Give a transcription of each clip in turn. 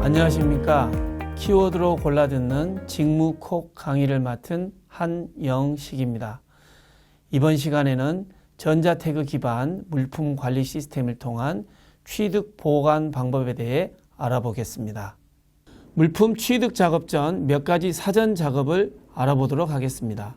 안녕하십니까. 키워드로 골라듣는 직무콕 강의를 맡은 한영식입니다. 이번 시간에는 전자태그 기반 물품 관리 시스템을 통한 취득 보관 방법에 대해 알아보겠습니다. 물품 취득 작업 전 몇 가지 사전 작업을 알아보도록 하겠습니다.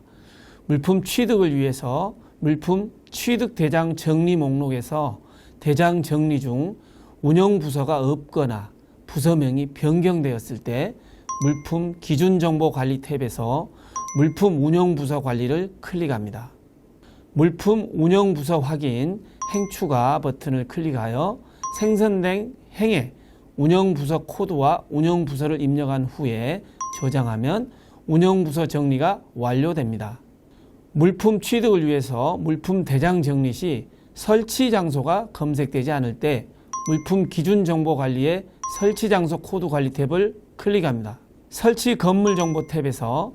물품 취득을 위해서 물품 취득 대장 정리 목록에서 대장 정리 중 운영부서가 없거나 부서명이 변경되었을 때 물품 기준정보관리 탭에서 물품 운영부서 관리를 클릭합니다. 물품 운영부서 확인 행추가 버튼을 클릭하여 생성된 행에 운영부서 코드와 운영부서를 입력한 후에 저장하면 운영부서 정리가 완료됩니다. 물품 취득을 위해서 물품 대장 정리 시 설치 장소가 검색되지 않을 때 물품 기준 정보 관리에 설치 장소 코드 관리 탭을 클릭합니다. 설치 건물 정보 탭에서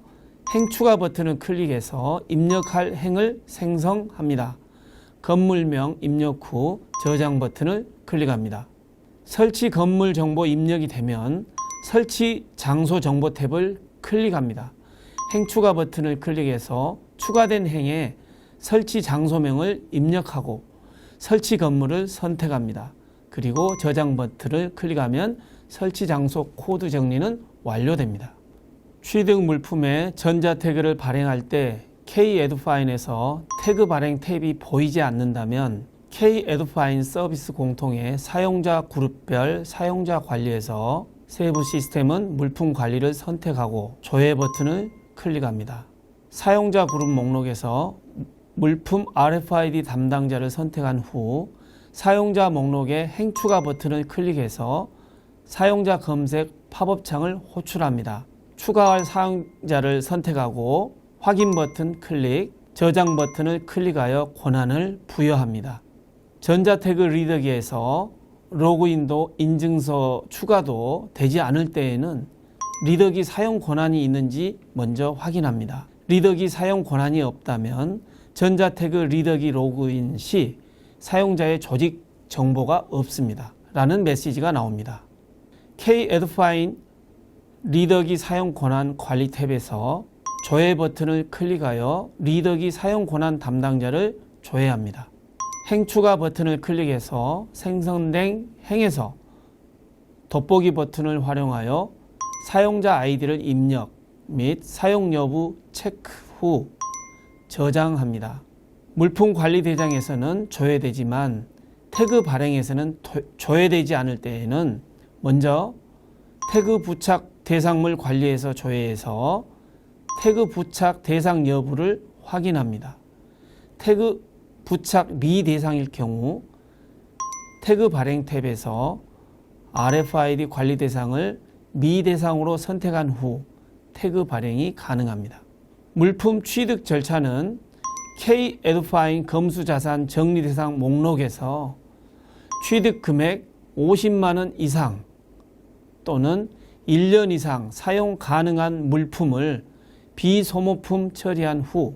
행 추가 버튼을 클릭해서 입력할 행을 생성합니다. 건물명 입력 후 저장 버튼을 클릭합니다. 설치 건물 정보 입력이 되면 설치 장소 정보 탭을 클릭합니다. 행 추가 버튼을 클릭해서 추가된 행에 설치 장소명을 입력하고 설치 건물을 선택합니다. 그리고 저장 버튼을 클릭하면 설치 장소 코드 정리는 완료됩니다. 취득 물품에 전자 태그를 발행할 때 K-에듀파인에서 태그 발행 탭이 보이지 않는다면 K-에듀파인 서비스 공통의 사용자 그룹별 사용자 관리에서 세부 시스템은 물품 관리를 선택하고 조회 버튼을 클릭합니다. 사용자 그룹 목록에서 물품 RFID 담당자를 선택한 후 사용자 목록에 행 추가 버튼을 클릭해서 사용자 검색 팝업 창을 호출합니다. 추가할 사용자를 선택하고 확인 버튼 클릭, 저장 버튼을 클릭하여 권한을 부여합니다. 전자태그 리더기에서 로그인도 인증서 추가도 되지 않을 때에는 리더기 사용 권한이 있는지 먼저 확인합니다. 리더기 사용 권한이 없다면 전자태그 리더기 로그인 시 사용자의 조직 정보가 없습니다. 라는 메시지가 나옵니다. K-에듀파인 리더기 사용 권한 관리 탭에서 조회 버튼을 클릭하여 리더기 사용 권한 담당자를 조회합니다. 행 추가 버튼을 클릭해서 생성된 행에서 돋보기 버튼을 활용하여 사용자 아이디를 입력 및 사용 여부 체크 후 저장합니다. 물품 관리 대장에서는 조회되지만 태그 발행에서는 조회되지 않을 때에는 먼저 태그 부착 대상물 관리에서 조회해서 태그 부착 대상 여부를 확인합니다. 태그 부착 미대상일 경우 태그 발행 탭에서 RFID 관리 대상을 미대상으로 선택한 후 태그 발행이 가능합니다. 물품 취득 절차는 K-에듀파인 검수자산 정리대상 목록에서 취득 금액 50만원 이상 또는 1년 이상 사용 가능한 물품을 비소모품 처리한 후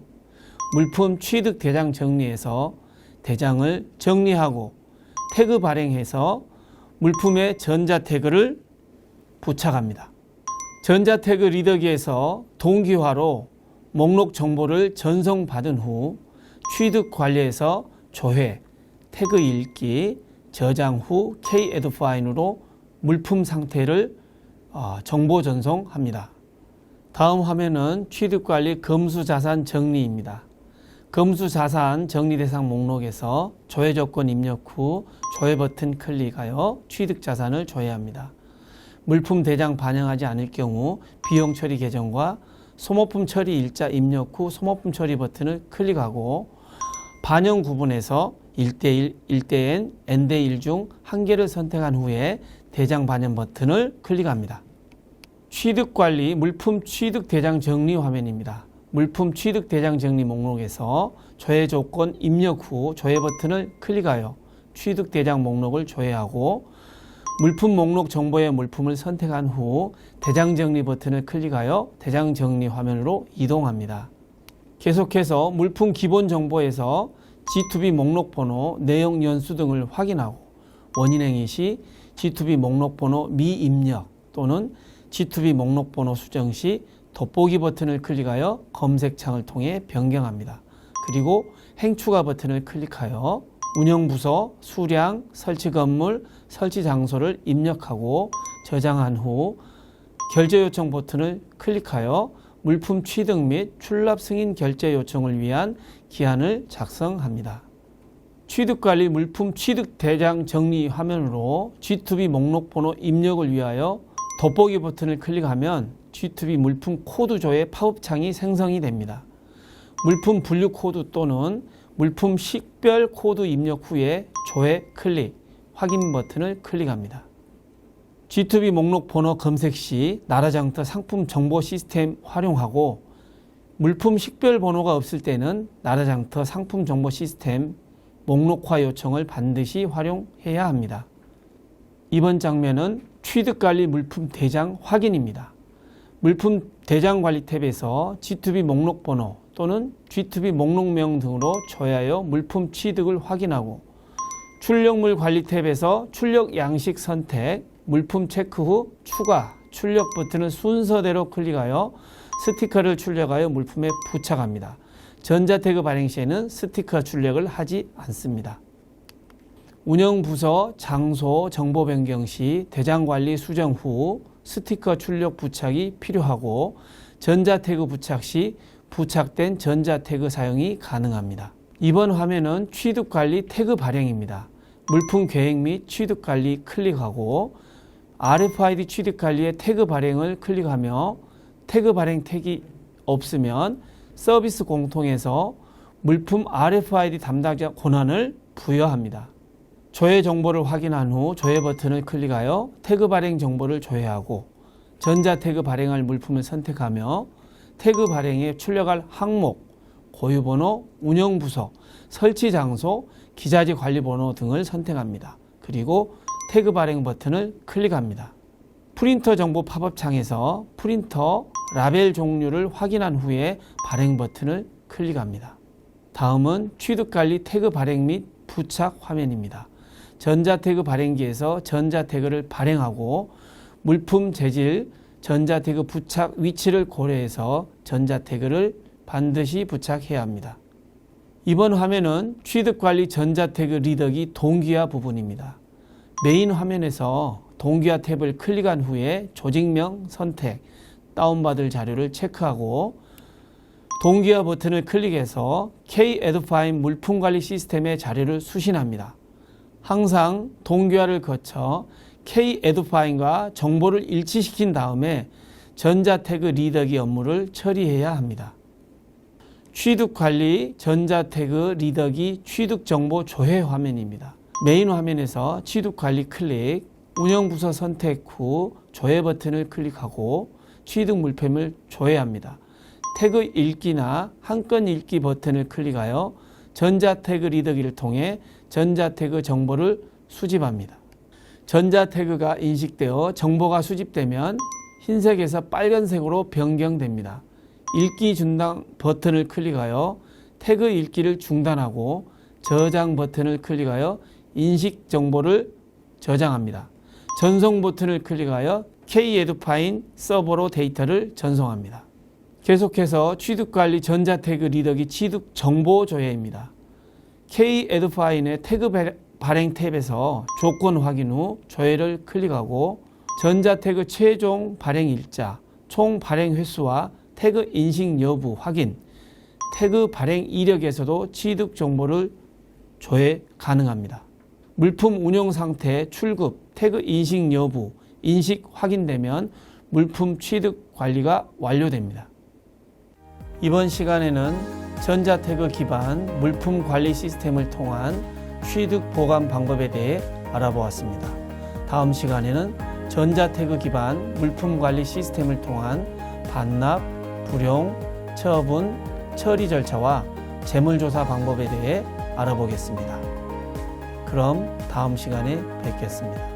물품 취득 대장 정리에서 대장을 정리하고 태그 발행해서 물품에 전자태그를 부착합니다. 전자태그 리더기에서 동기화로 목록 정보를 전송받은 후 취득 관리에서 조회, 태그 읽기, 저장 후 K-에듀파인으로 물품 상태를 정보 전송합니다. 다음 화면은 취득관리 검수자산 정리입니다. 검수자산 정리대상 목록에서 조회 조건 입력 후 조회 버튼 클릭하여 취득자산을 조회합니다. 물품 대장 반영하지 않을 경우 비용 처리 계정과 소모품 처리 일자 입력 후 소모품 처리 버튼을 클릭하고 반영 구분에서 1대1, 1대 N, N대1 중 한 개를 선택한 후에 대장 반영 버튼을 클릭합니다. 취득관리 물품 취득 대장 정리 화면입니다. 물품 취득 대장 정리 목록에서 조회 조건 입력 후 조회 버튼을 클릭하여 취득 대장 목록을 조회하고 물품 목록 정보의 물품을 선택한 후 대장 정리 버튼을 클릭하여 대장 정리 화면으로 이동합니다. 계속해서 물품 기본 정보에서 G2B 목록 번호, 내용 연수 등을 확인하고 원인행위 시 G2B 목록 번호 미입력, 또는 G2B 목록 번호 수정 시 돋보기 버튼을 클릭하여 검색창을 통해 변경합니다. 그리고 행추가 버튼을 클릭하여 운영부서, 수량, 설치 건물, 설치 장소를 입력하고 저장한 후 결제 요청 버튼을 클릭하여 물품 취득 및 출납 승인 결제 요청을 위한 기한을 작성합니다. 취득관리 물품 취득 대장 정리 화면으로 G2B 목록 번호 입력을 위하여 돋보기 버튼을 클릭하면 G2B 물품 코드 조회 팝업창이 생성이 됩니다. 물품 분류 코드 또는 물품 식별 코드 입력 후에 조회 클릭, 확인 버튼을 클릭합니다. G2B 목록 번호 검색 시 나라장터 상품 정보 시스템 활용하고 물품 식별 번호가 없을 때는 나라장터 상품 정보 시스템 목록화 요청을 반드시 활용해야 합니다. 이번 장면은 취득관리 물품 대장 확인입니다. 물품 대장 관리 탭에서 G2B 목록 번호 또는 G2B 목록명 등으로 조회하여 물품 취득을 확인하고 출력물 관리 탭에서 출력 양식 선택, 물품 체크 후 추가, 출력 버튼을 순서대로 클릭하여 스티커를 출력하여 물품에 부착합니다. 전자태그 발행 시에는 스티커 출력을 하지 않습니다. 운영부서 장소 정보 변경 시 대장관리 수정 후 스티커 출력 부착이 필요하고 전자태그 부착 시 부착된 전자태그 사용이 가능합니다. 이번 화면은 취득관리 태그 발행입니다. 물품 계획 및 취득관리 클릭하고 RFID 취득관리의 태그 발행을 클릭하며 태그 발행 태그가 없으면 서비스 공통에서 물품 RFID 담당자 권한을 부여합니다. 조회 정보를 확인한 후 조회 버튼을 클릭하여 태그 발행 정보를 조회하고 전자 태그 발행할 물품을 선택하며 태그 발행에 출력할 항목, 고유번호, 운영부서, 설치 장소, 기자재 관리 번호 등을 선택합니다. 그리고 태그 발행 버튼을 클릭합니다. 프린터 정보 팝업창에서 프린터 라벨 종류를 확인한 후에 발행 버튼을 클릭합니다. 다음은 취득관리 태그 발행 및 부착 화면입니다. 전자태그 발행기에서 전자태그를 발행하고 물품 재질, 전자태그 부착 위치를 고려해서 전자태그를 반드시 부착해야 합니다. 이번 화면은 취득관리 전자태그 리더기 동기화 부분입니다. 메인 화면에서 동기화 탭을 클릭한 후에 조직명 선택, 다운받을 자료를 체크하고 동기화 버튼을 클릭해서 K-Edfine 물품관리 시스템의 자료를 수신합니다. 항상 동기화를 거쳐 K-Edfine과 정보를 일치시킨 다음에 전자태그 리더기 업무를 처리해야 합니다. 취득관리 전자태그 리더기 취득정보 조회 화면입니다. 메인 화면에서 취득관리 클릭, 운영부서 선택 후 조회 버튼을 클릭하고 취득 물품을 조회합니다. 태그 읽기나 한 건 읽기 버튼을 클릭하여 전자태그 리더기를 통해 전자태그 정보를 수집합니다. 전자태그가 인식되어 정보가 수집되면 흰색에서 빨간색으로 변경됩니다. 읽기 중단 버튼을 클릭하여 태그 읽기를 중단하고 저장 버튼을 클릭하여 인식 정보를 저장합니다. 전송 버튼을 클릭하여 K-Edfine 서버로 데이터를 전송합니다. 계속해서 취득관리 전자태그 리더기 취득 정보 조회입니다. K-Edfine의 태그 발행 탭에서 조건 확인 후 조회를 클릭하고 전자태그 최종 발행 일자, 총 발행 횟수와 태그 인식 여부 확인, 태그 발행 이력에서도 취득 정보를 조회 가능합니다. 물품 운영 상태, 출급, 태그 인식 여부, 인식 확인되면 물품 취득 관리가 완료됩니다. 이번 시간에는 전자태그 기반 물품 관리 시스템을 통한 취득 보관 방법에 대해 알아보았습니다. 다음 시간에는 전자태그 기반 물품 관리 시스템을 통한 반납, 불용, 처분, 처리 절차와 재물조사 방법에 대해 알아보겠습니다. 그럼 다음 시간에 뵙겠습니다.